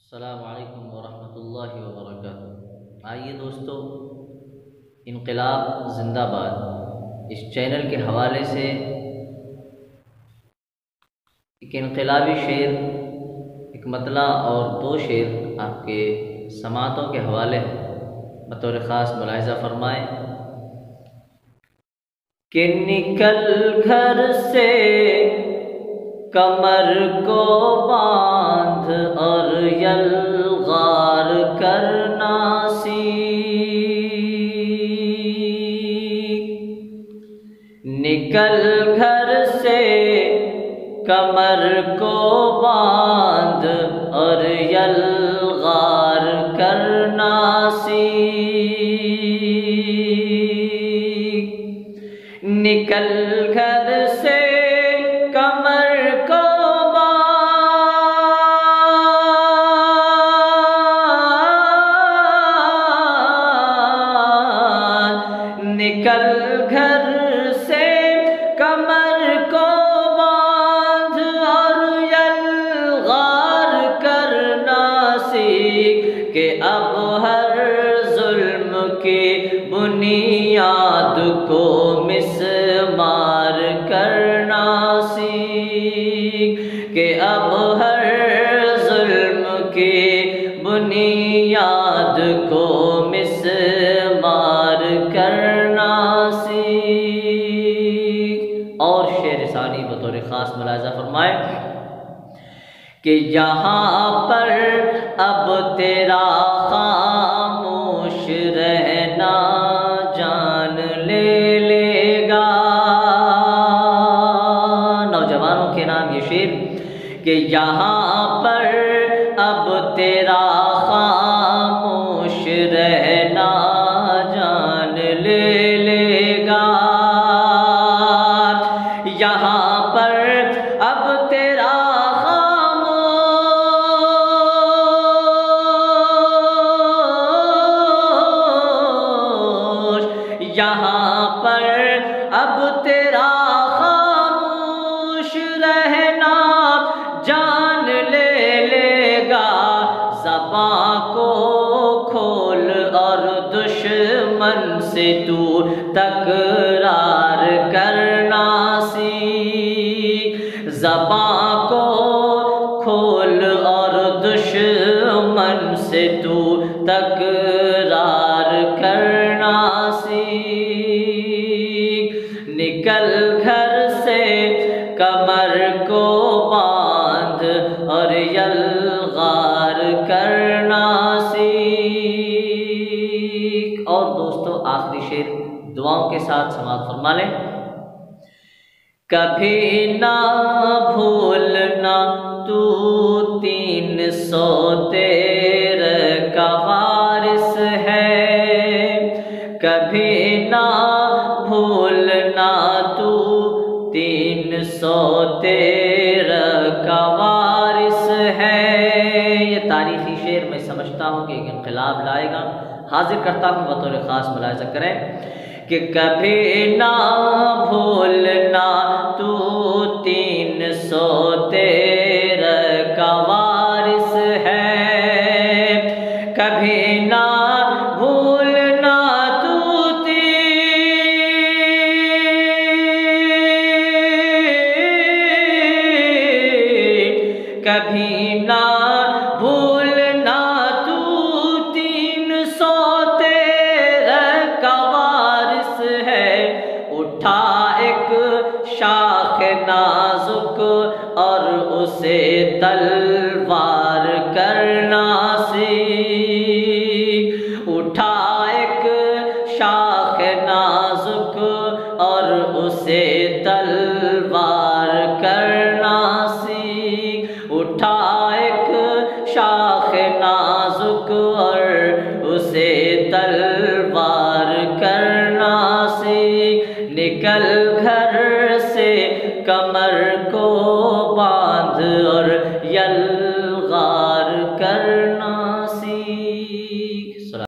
السلام علیکم ورحمۃ اللہ وبرکاتہ۔ آئیے دوستو، انقلاب زندہ باد اس چینل کے حوالے سے ایک انقلابی شعر، ایک مطلع اور دو شعر آپ کے سماعتوں کے حوالے بطور خاص ملاحظہ فرمائیں کہ نکل گھر سے کمر کو باندھ اور یلغار کرنا سیکھ، نکل گھر سے کمر کو باندھ اور یلغار کرنا سیکھ، نکل گھر سے کمر کو نکل گھر سے کمر کو باندھ اور یلغار کرنا سیکھ کہ اب ہر ظلم کی بنیاد کو مسمار کرنا سیکھ، کہ اب ہر ظلم کی بنیاد کو مسمار کرنا سیکھ۔ اور شعر ثانی بطور خاص ملاحظہ فرمائے کہ یہاں پر اب تیرا خاموش رہنا جان لے لے گا۔ نوجوانوں کے نام یہ شعر کہ یہاں پر اب تیرا خاموش رہنا جان لے لے گا، یہاں پر اب تیرا یہاں پر اب تیرا خاموش رہنا جان لے لے گا، زباں کو کھول اور دشمن سے تو تکرار کرنا سیکھ، زباں کو کھول اور دشمن سے تو تکرار کرنا سیکھ، نکل گھر سے کمر کو باندھ اور یلغار کرنا سیکھ۔ اور دوستو آخری شعر دعاؤں کے ساتھ سماعت فرما لیں۔ کبھی نہ بھولنا تو 313 کا وارث ہے، کبھی نہ بھولنا تو 313 کا وارث ہے۔ یہ تاریخی شعر میں سمجھتا ہوں کہ ایک انقلاب لائے گا، حاضر کرتا ہوں بطور خاص ملاحظہ کریں کہ کبھی نہ بھولنا تو 313 کا وارث ہے، کبھی نہ بھولنا تو کبھی نہ بھولنا تو 313 کا وارث ہے، اٹھا ایک شاخ نازک اور اسے تلوار کرنا سیکھ، اٹھا ایک شاخ نازک اور اسے تلوار کرنا سیکھ، اٹھا ایک شاخ نازک اور اسے تلوار کرنا سیکھ، نکل